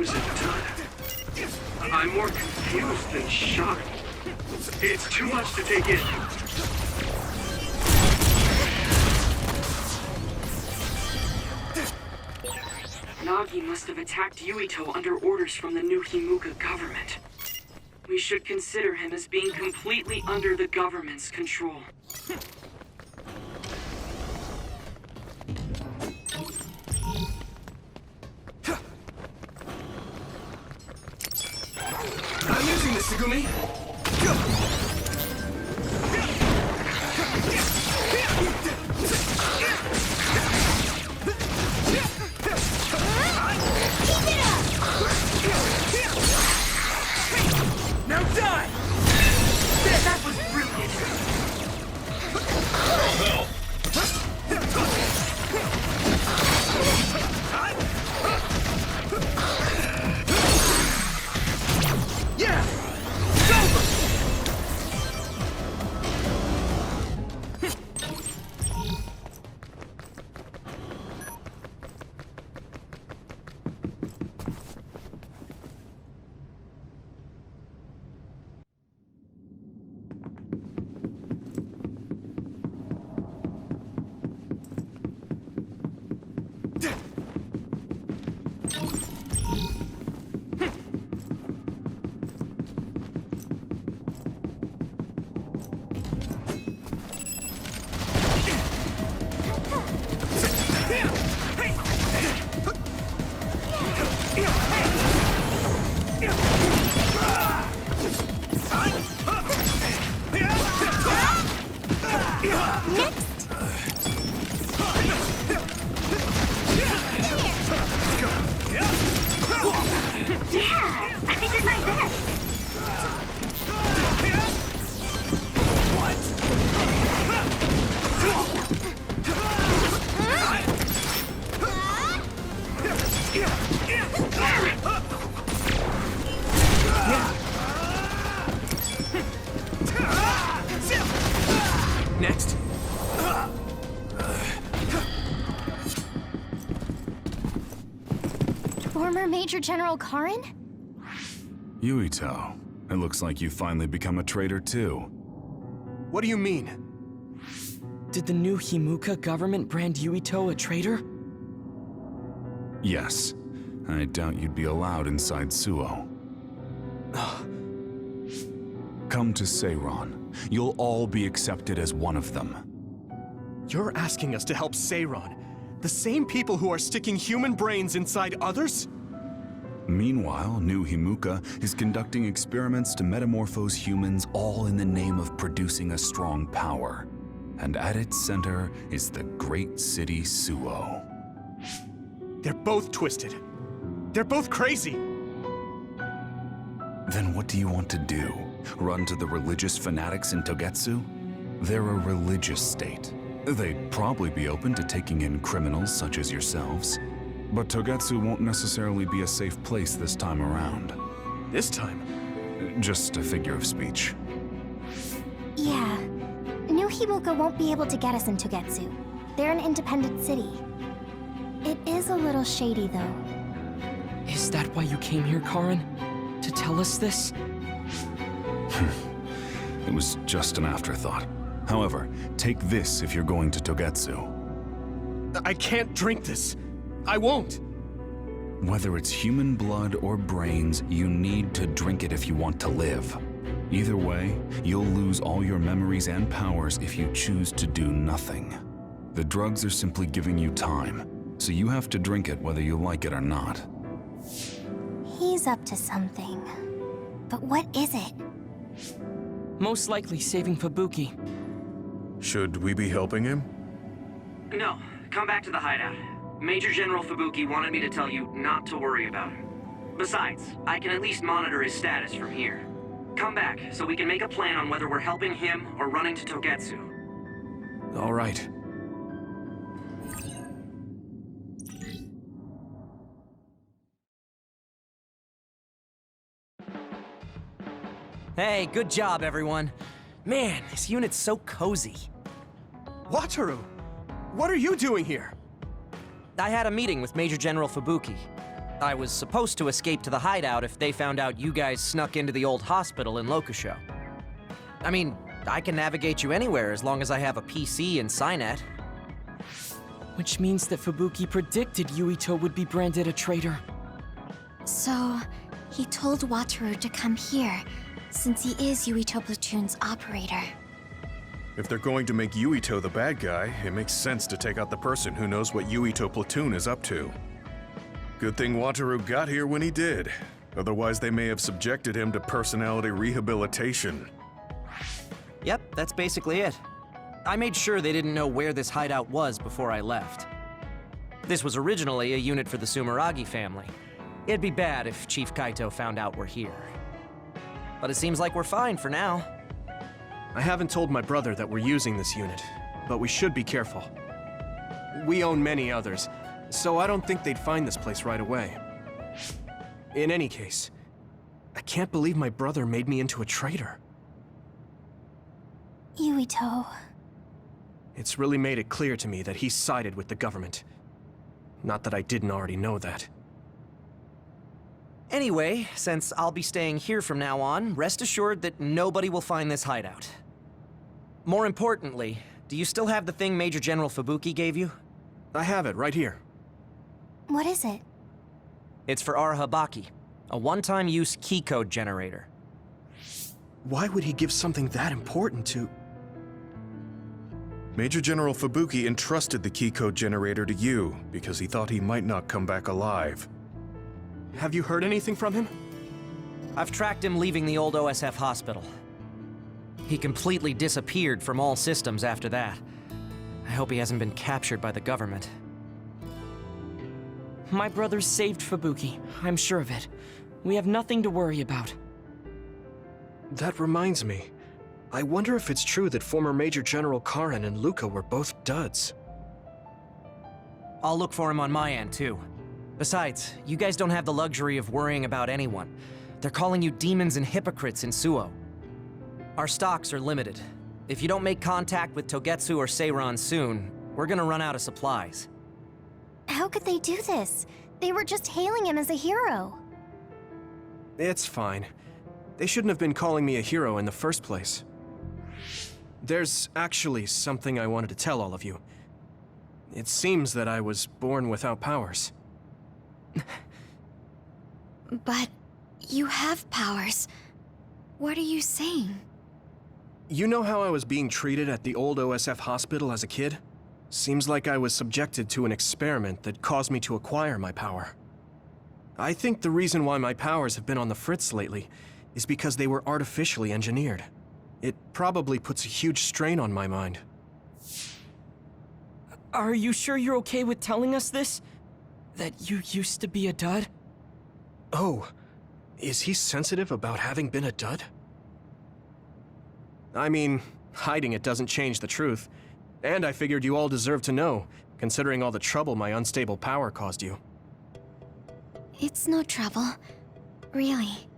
was it? I'm more confused than shocked. It's too much to take in. Nagi must have attacked Yuito under orders from the new Himuka government. We should consider him as being completely under the government's control. I'm using this, Segumi! Now die! That was brilliant! Oh, yeah! Next. Former Major General Karin? Yuito, it looks like you finally become a traitor too. What do you mean? Did the new Himuka government brand Yuito a traitor? Yes. I doubt you'd be allowed inside Suo. Come to Seiron. You'll all be accepted as one of them. You're asking us to help Seiron, the same people who are sticking human brains inside others? Meanwhile, New Himuka is conducting experiments to metamorphose humans, all in the name of producing a strong power. And at its center is the great city Suo. They're both twisted. They're both crazy. Then what do you want to do? Run to the religious fanatics in Togetsu? They're a religious state. They'd probably be open to taking in criminals such as yourselves. But Togetsu won't necessarily be a safe place this time around. This time? Just a figure of speech. Yeah. New Himuka won't be able to get us in Togetsu. They're an independent city. It is a little shady, though. Is that why you came here, Karin? To tell us this? It was just an afterthought. However, take this if you're going to Togetsu. I can't drink this. I won't. Whether it's human blood or brains, you need to drink it if you want to live. Either way, you'll lose all your memories and powers if you choose to do nothing. The drugs are simply giving you time, so you have to drink it whether you like it or not. He's up to something. But what is it? Most likely saving Fubuki. Should we be helping him? No, come back to the hideout. Major General Fubuki wanted me to tell you not to worry about him. Besides, I can at least monitor his status from here. Come back, so we can make a plan on whether we're helping him or running to Togetsu. All right. Hey, good job, everyone. Man, this unit's so cozy. Wataru, what are you doing here? I had a meeting with Major General Fubuki. I was supposed to escape to the hideout if they found out you guys snuck into the old hospital in Locusho. I mean, I can navigate you anywhere as long as I have a PC and Cynet. Which means that Fubuki predicted Yuito would be branded a traitor. So, he told Wataru to come here, since he is Yuito Platoon's operator. If they're going to make Yuito the bad guy, it makes sense to take out the person who knows what Yuito Platoon is up to. Good thing Wataru got here when he did. Otherwise, they may have subjected him to personality rehabilitation. Yep, that's basically it. I made sure they didn't know where this hideout was before I left. This was originally a unit for the Sumeragi family. It'd be bad if Chief Kaito found out we're here. But it seems like we're fine for now. I haven't told my brother that we're using this unit, but we should be careful. We own many others, so I don't think they'd find this place right away. In any case, I can't believe my brother made me into a traitor. Yuito. It's really made it clear to me that he sided with the government. Not that I didn't already know that. Anyway, since I'll be staying here from now on, rest assured that nobody will find this hideout. More importantly, do you still have the thing Major General Fubuki gave you? I have it right here. What is it? It's for Arahabaki, a one-time use key code generator. Why would he give something that important to... Major General Fubuki entrusted the key code generator to you because he thought he might not come back alive. Have you heard anything from him? I've tracked him leaving the old OSF hospital. He completely disappeared from all systems after that. I hope he hasn't been captured by the government. My brother saved Fubuki, I'm sure of it. We have nothing to worry about. That reminds me. I wonder if it's true that former Major General Karen and Luca were both duds. I'll look for him on my end, too. Besides, you guys don't have the luxury of worrying about anyone. They're calling you demons and hypocrites in Suo. Our stocks are limited. If you don't make contact with Togetsu or Seiran soon, we're gonna run out of supplies. How could they do this? They were just hailing him as a hero. It's fine. They shouldn't have been calling me a hero in the first place. There's actually something I wanted to tell all of you. It seems that I was born without powers. But you have powers. What are you saying? You know how I was being treated at the old OSF hospital as a kid? Seems like I was subjected to an experiment that caused me to acquire my power. I think the reason why my powers have been on the fritz lately is because they were artificially engineered. It probably puts a huge strain on my mind. Are you sure you're okay with telling us this? That you used to be a dud? Oh, is he sensitive about having been a dud? I mean, hiding it doesn't change the truth. And I figured you all deserve to know, considering all the trouble my unstable power caused you. It's no trouble. Really.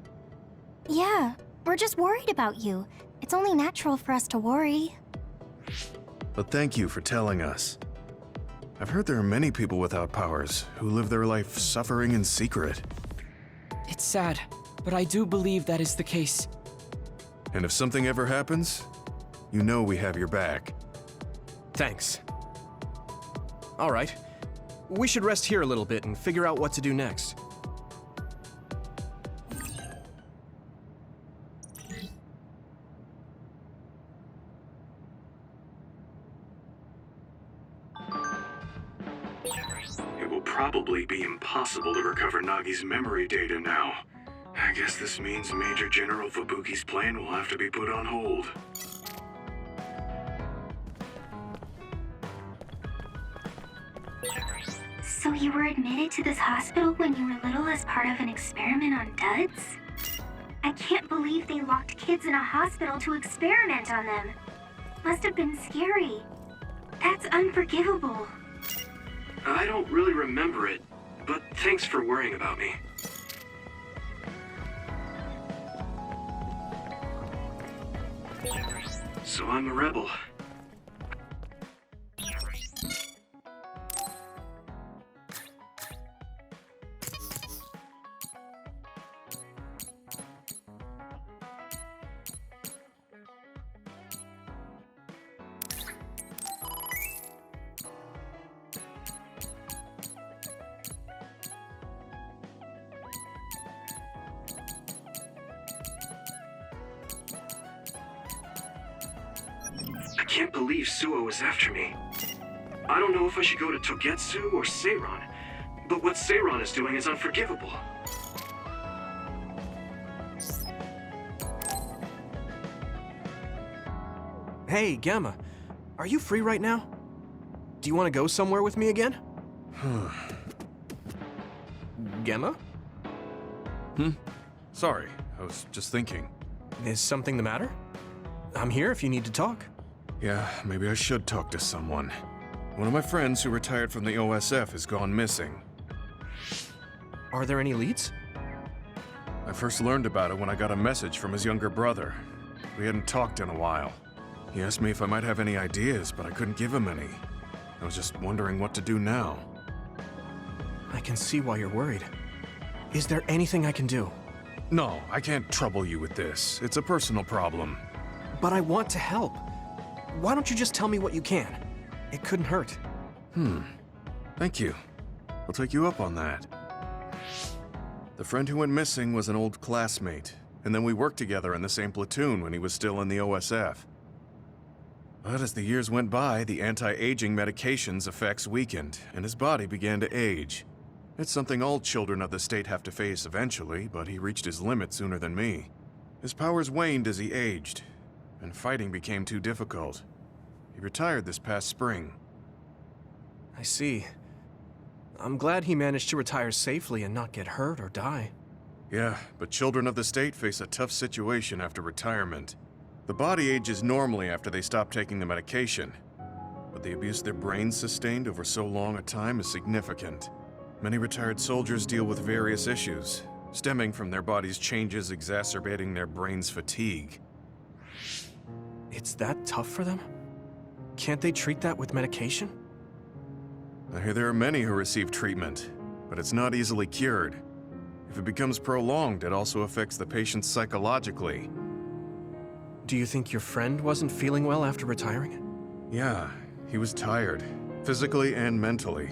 Yeah, we're just worried about you. It's only natural for us to worry. But thank you for telling us. I've heard there are many people without powers who live their life suffering in secret. It's sad, but I do believe that is the case. And if something ever happens, you know we have your back. Thanks. All right. We should rest here a little bit and figure out what to do next. It will probably be impossible to recover Nagi's memory data now. I guess this means Major General Fubuki's plan will have to be put on hold. So you were admitted to this hospital when you were little as part of an experiment on duds? I can't believe they locked kids in a hospital to experiment on them. Must have been scary. That's unforgivable. I don't really remember it, but thanks for worrying about me. So I'm a rebel. can't believe Suo is after me. I don't know if I should go to Togetsu or Seiran, but what Seiran is doing is unforgivable. Hey, Gamma. Are you free right now? Do you want to go somewhere with me again? Gemma? Sorry, I was just thinking. Is something the matter? I'm here if you need to talk. Yeah, maybe I should talk to someone. One of my friends who retired from the OSF has gone missing. Are there any leads? I first learned about it when I got a message from his younger brother. We hadn't talked in a while. He asked me if I might have any ideas, but I couldn't give him any. I was just wondering what to do now. I can see why you're worried. Is there anything I can do? No, I can't trouble you with this. It's a personal problem. But I want to help. Why don't you just tell me what you can? It couldn't hurt. Thank you. I'll take you up on that. The friend who went missing was an old classmate, and then we worked together in the same platoon when he was still in the OSF. But as the years went by, the anti-aging medication's effects weakened, and his body began to age. It's something all children of the state have to face eventually, but he reached his limit sooner than me. His powers waned as he aged, and fighting became too difficult. He retired this past spring. I see. I'm glad he managed to retire safely and not get hurt or die. Yeah, but children of the state face a tough situation after retirement. The body ages normally after they stop taking the medication, but the abuse their brains sustained over so long a time is significant. Many retired soldiers deal with various issues, stemming from their body's changes exacerbating their brain's fatigue. It's that tough for them? Can't they treat that with medication? I hear there are many who receive treatment, but it's not easily cured. If it becomes prolonged, it also affects the patient psychologically. Do you think your friend wasn't feeling well after retiring? Yeah, he was tired, physically and mentally.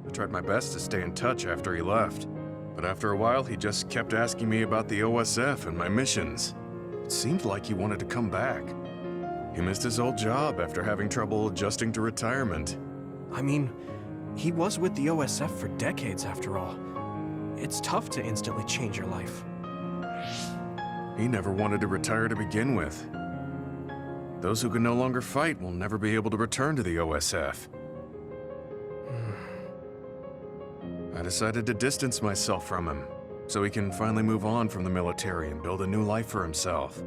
I tried my best to stay in touch after he left, but after a while he just kept asking me about the OSF and my missions. It seemed like he wanted to come back. He missed his old job after having trouble adjusting to retirement. I mean, he was with the OSF for decades after all. It's tough to instantly change your life. He never wanted to retire to begin with. Those who can no longer fight will never be able to return to the OSF. I decided to distance myself from him, so he can finally move on from the military and build a new life for himself.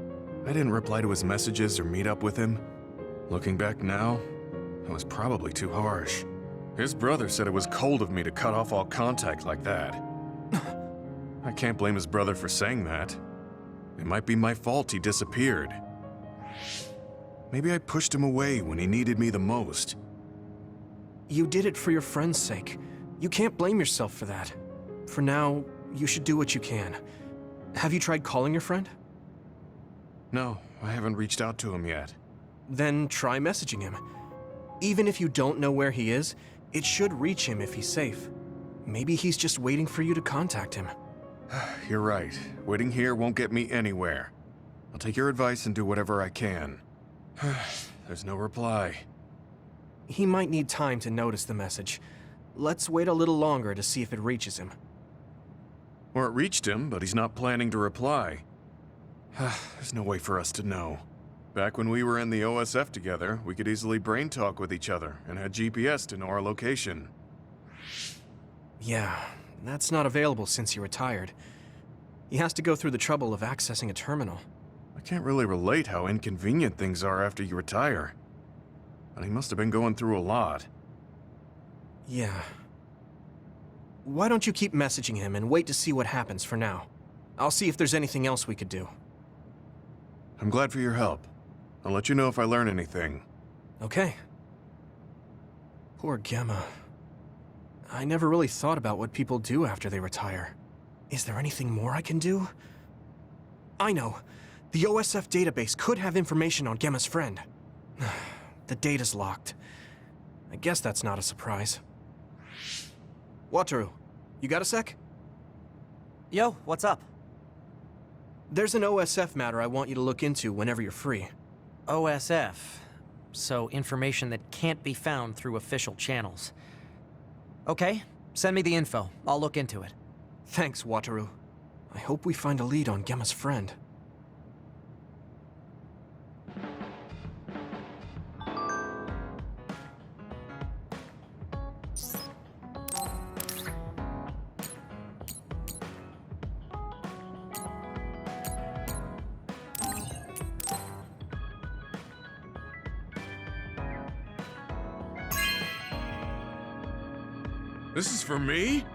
I didn't reply to his messages or meet up with him. Looking back now, it was probably too harsh. His brother said it was cold of me to cut off all contact like that. I can't blame his brother for saying that. It might be my fault he disappeared. Maybe I pushed him away when he needed me the most. You did it for your friend's sake. You can't blame yourself for that. For now, you should do what you can. Have you tried calling your friend? No, I haven't reached out to him yet. Then try messaging him. Even if you don't know where he is, it should reach him if he's safe. Maybe he's just waiting for you to contact him. You're right. Waiting here won't get me anywhere. I'll take your advice and do whatever I can. There's no reply. He might need time to notice the message. Let's wait a little longer to see if it reaches him. Or it reached him, but he's not planning to reply. There's no way for us to know. Back when we were in the OSF together, we could easily brain talk with each other and had GPS to know our location. Yeah, that's not available since he retired. He has to go through the trouble of accessing a terminal. I can't really relate how inconvenient things are after you retire. But he must have been going through a lot. Yeah. Why don't you keep messaging him and wait to see what happens for now? I'll see if there's anything else we could do. I'm glad for your help. I'll let you know if I learn anything. Okay. Poor Gemma. I never really thought about what people do after they retire. Is there anything more I can do? I know. The OSF database could have information on Gemma's friend. The data's locked. I guess that's not a surprise. Wataru, you got a sec? Yo, what's up? There's an OSF matter I want you to look into whenever you're free. OSF. so information that can't be found through official channels. Okay, send me the info. I'll look into it. Thanks, Wataru. I hope we find a lead on Gemma's friend. This is for me?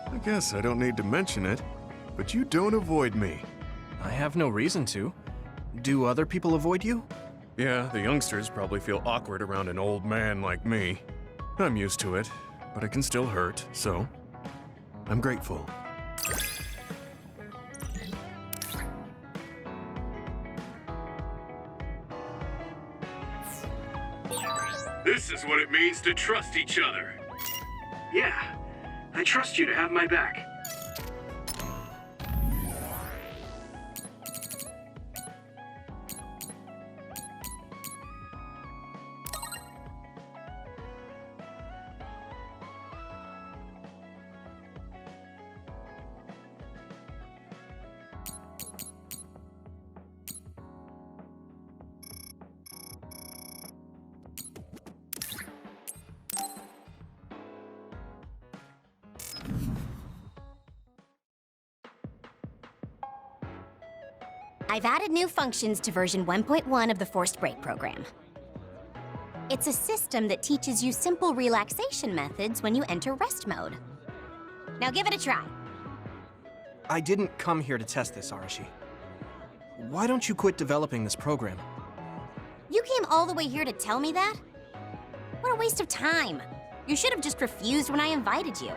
I guess I don't need to mention it, but you don't avoid me. I have no reason to. Do other people avoid you? Yeah, the youngsters probably feel awkward around an old man like me. I'm used to it, but it can still hurt, so I'm grateful. This is what it means to trust each other. Yeah, I trust you to have my back. I've added new functions to version 1.1 of the Forced Break program. It's a system that teaches you simple relaxation methods when you enter rest mode. Now give it a try. I didn't come here to test this, Arashi. Why don't you quit developing this program? You came all the way here to tell me that? What a waste of time. You should have just refused when I invited you.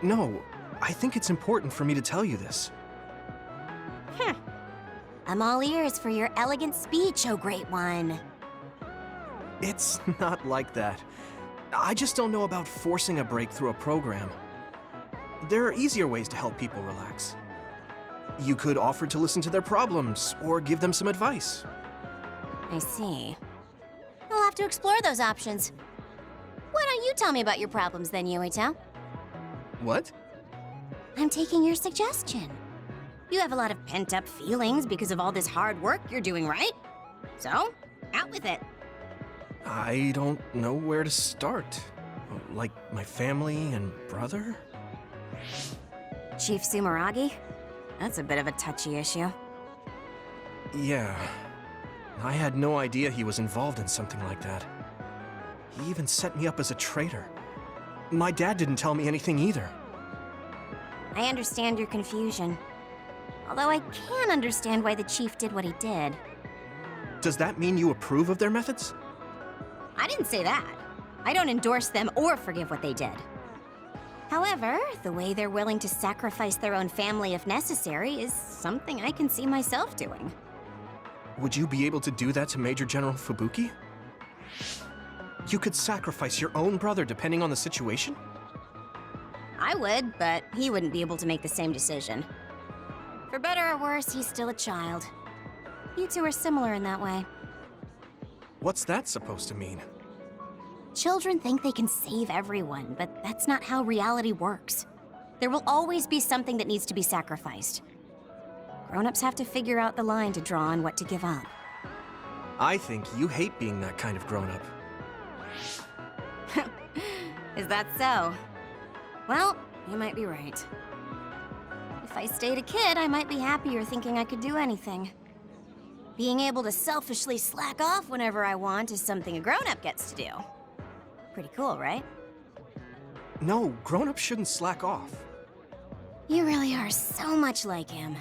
No, I think it's important for me to tell you this. I'm all ears for your elegant speech, oh great one. It's not like that. I just don't know about forcing a break through a program. There are easier ways to help people relax. You could offer to listen to their problems, or give them some advice. I see. I'll have to explore those options. Why don't you tell me about your problems then, Yuito? What? I'm taking your suggestion. You have a lot of pent-up feelings because of all this hard work you're doing, right? So, out with it. I don't know where to start. Like my family and brother? Chief Sumeragi? That's a bit of a touchy issue. Yeah. I had no idea he was involved in something like that. He even set me up as a traitor. My dad didn't tell me anything either. I understand your confusion. Although I can understand why the chief did what he did. Does that mean you approve of their methods? I didn't say that. I don't endorse them or forgive what they did. However, the way they're willing to sacrifice their own family if necessary is something I can see myself doing. Would you be able to do that to Major General Fubuki? You could sacrifice your own brother depending on the situation? I would, but he wouldn't be able to make the same decision. For better or worse, he's still a child. You two are similar in that way. What's that supposed to mean? Children think they can save everyone, but that's not how reality works. There will always be something that needs to be sacrificed. Grown-ups have to figure out the line to draw on what to give up. I think you hate being that kind of grown-up. Is that so? Well, you might be right. If I stayed a kid, I might be happier thinking I could do anything. Being able to selfishly slack off whenever I want is something a grown-up gets to do. Pretty cool, right? No, grown-ups shouldn't slack off. You really are so much like him.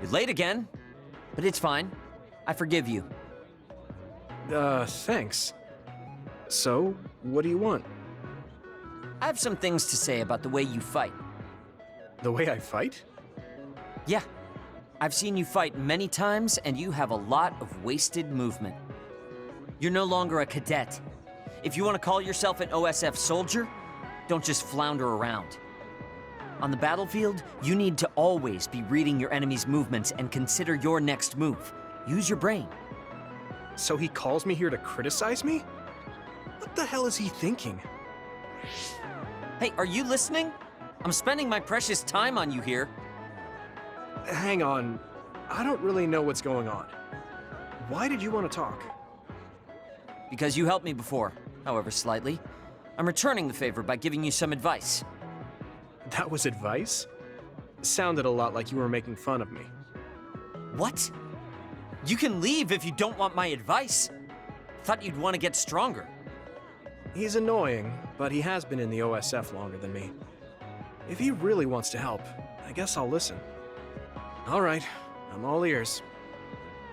You're late again, but it's fine. I forgive you. Thanks. So, what do you want? I have some things to say about the way you fight. The way I fight? Yeah. I've seen you fight many times, and you have a lot of wasted movement. You're no longer a cadet. If you want to call yourself an OSF soldier, don't just flounder around. On the battlefield, you need to always be reading your enemy's movements and consider your next move. Use your brain. So he calls me here to criticize me? What the hell is he thinking? Hey, are you listening? I'm spending my precious time on you here. Hang on. I don't really know what's going on. Why did you want to talk? Because you helped me before, however slightly. I'm returning the favor by giving you some advice. That was advice? Sounded a lot like you were making fun of me. What? You can leave if you don't want my advice. Thought you'd want to get stronger. He's annoying, but he has been in the OSF longer than me. If he really wants to help, I guess I'll listen. All right, I'm all ears.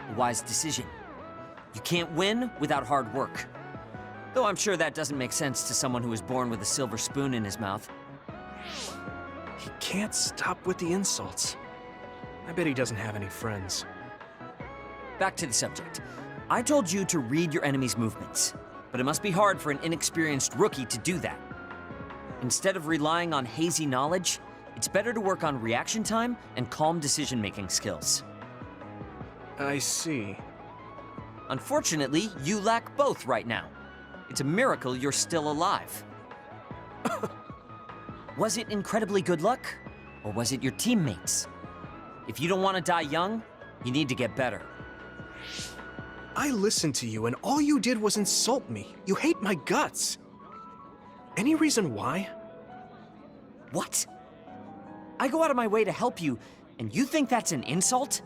A wise decision. You can't win without hard work. Though I'm sure that doesn't make sense to someone who was born with a silver spoon in his mouth. He can't stop with the insults. I bet he doesn't have any friends. Back to the subject. I told you to read your enemy's movements, but it must be hard for an inexperienced rookie to do that. Instead of relying on hazy knowledge, it's better to work on reaction time and calm decision-making skills. I see. Unfortunately, you lack both right now. It's a miracle you're still alive. Was it incredibly good luck, or was it your teammates? If you don't want to die young, you need to get better. I listened to you and all you did was insult me. You hate my guts. Any reason why? What? I go out of my way to help you, and you think that's an insult?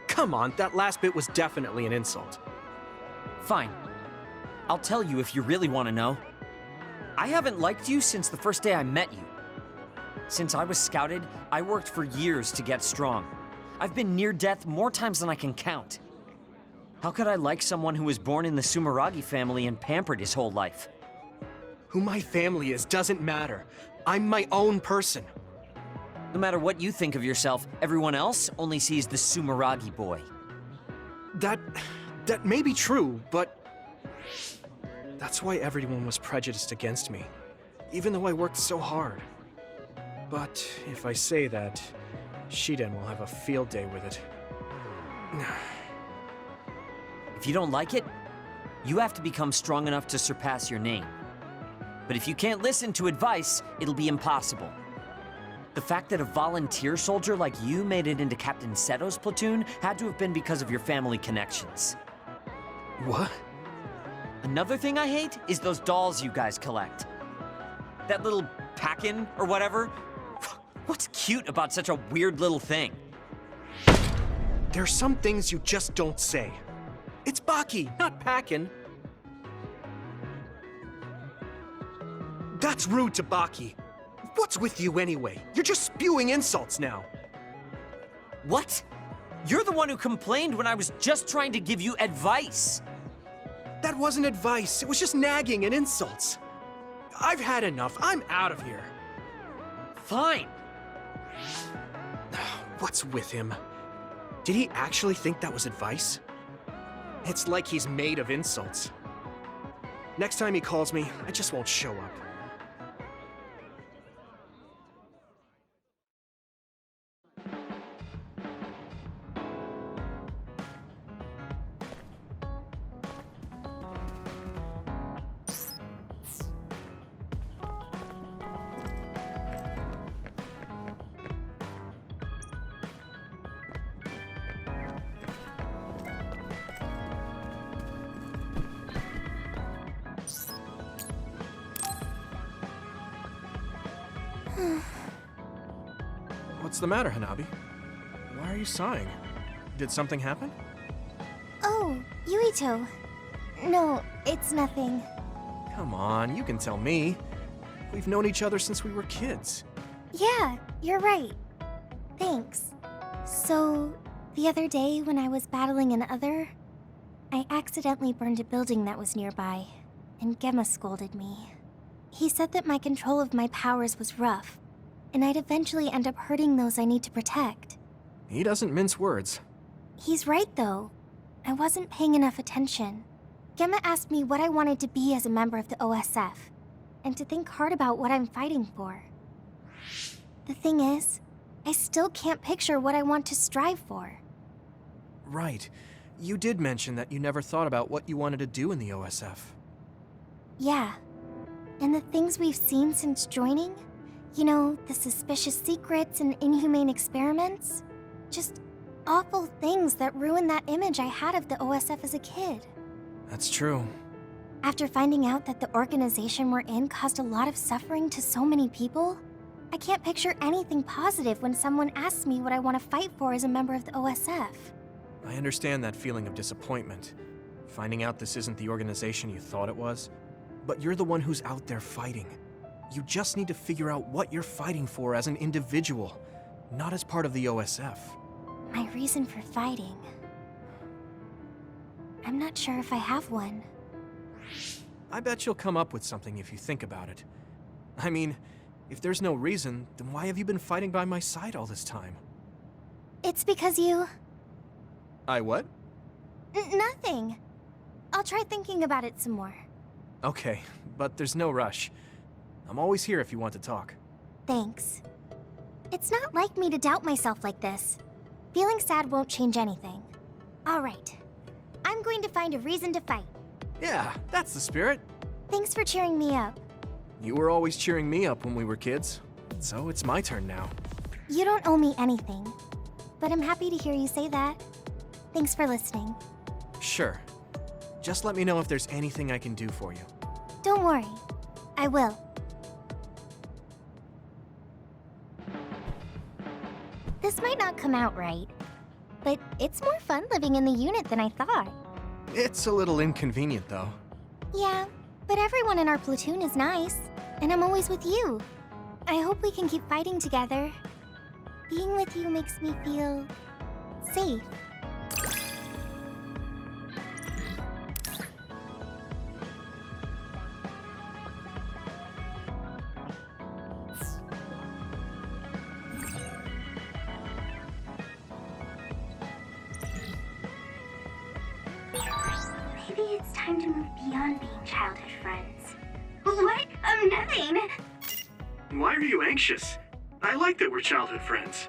Come on, that last bit was definitely an insult. Fine. I'll tell you if you really want to know. I haven't liked you since the first day I met you. Since I was scouted, I worked for years to get strong. I've been near death more times than I can count. How could I like someone who was born in the Sumeragi family and pampered his whole life? Who my family is doesn't matter. I'm my own person. No matter what you think of yourself, everyone else only sees the Sumeragi boy. That may be true, but that's why everyone was prejudiced against me, even though I worked so hard. But if I say that, Shiden will have a field day with it. If you don't like it, you have to become strong enough to surpass your name. But if you can't listen to advice, it'll be impossible. The fact that a volunteer soldier like you made it into Captain Seto's platoon had to have been because of your family connections. What? Another thing I hate is those dolls you guys collect. That little pack-in or whatever. What's cute about such a weird little thing? There's some things you just don't say. It's Baki, not Packin. That's rude to Baki. What's with you anyway? You're just spewing insults now. What? You're the one who complained when I was just trying to give you advice. That wasn't advice. It was just nagging and insults. I've had enough. I'm out of here. Fine. What's with him? Did he actually think that was advice? It's like he's made of insults. Next time he calls me, I just won't show up. What's the matter, Hanabi? Why are you sighing? Did something happen? Oh, Yuito. No, it's nothing. Come on, you can tell me. We've known each other since we were kids. Yeah, you're right. Thanks. So, the other day when I was battling an other, I accidentally burned a building that was nearby, and Gemma scolded me. He said that my control of my powers was rough, and I'd eventually end up hurting those I need to protect. He doesn't mince words. He's right, though. I wasn't paying enough attention. Gemma asked me what I wanted to be as a member of the OSF, and to think hard about what I'm fighting for. The thing is, I still can't picture what I want to strive for. Right. You did mention that you never thought about what you wanted to do in the OSF. Yeah. And the things we've seen since joining? You know, the suspicious secrets and inhumane experiments? Just awful things that ruined that image I had of the OSF as a kid. That's true. After finding out that the organization we're in caused a lot of suffering to so many people, I can't picture anything positive when someone asks me what I want to fight for as a member of the OSF. I understand that feeling of disappointment. Finding out this isn't the organization you thought it was. But you're the one who's out there fighting. You just need to figure out what you're fighting for as an individual, not as part of the OSF. My reason for fighting... I'm not sure if I have one. I bet you'll come up with something if you think about it. I mean, if there's no reason, then why have you been fighting by my side all this time? It's because you... I what? Nothing. I'll try thinking about it some more. Okay, but there's no rush. I'm always here if you want to talk. Thanks. It's not like me to doubt myself like this. Feeling sad won't change anything. All right. I'm going to find a reason to fight. Yeah, that's the spirit. Thanks for cheering me up. You were always cheering me up when we were kids, so it's my turn now. You don't owe me anything, but I'm happy to hear you say that. Thanks for listening. Sure. Just let me know if there's anything I can do for you. Don't worry. I will. This might not come out right, but it's more fun living in the unit than I thought. It's a little inconvenient, though. Yeah, but everyone in our platoon is nice, and I'm always with you. I hope we can keep fighting together. Being with you makes me feel... safe. Maybe it's time to move beyond being childhood friends. What? Nothing. Why are you anxious? I like that we're childhood friends.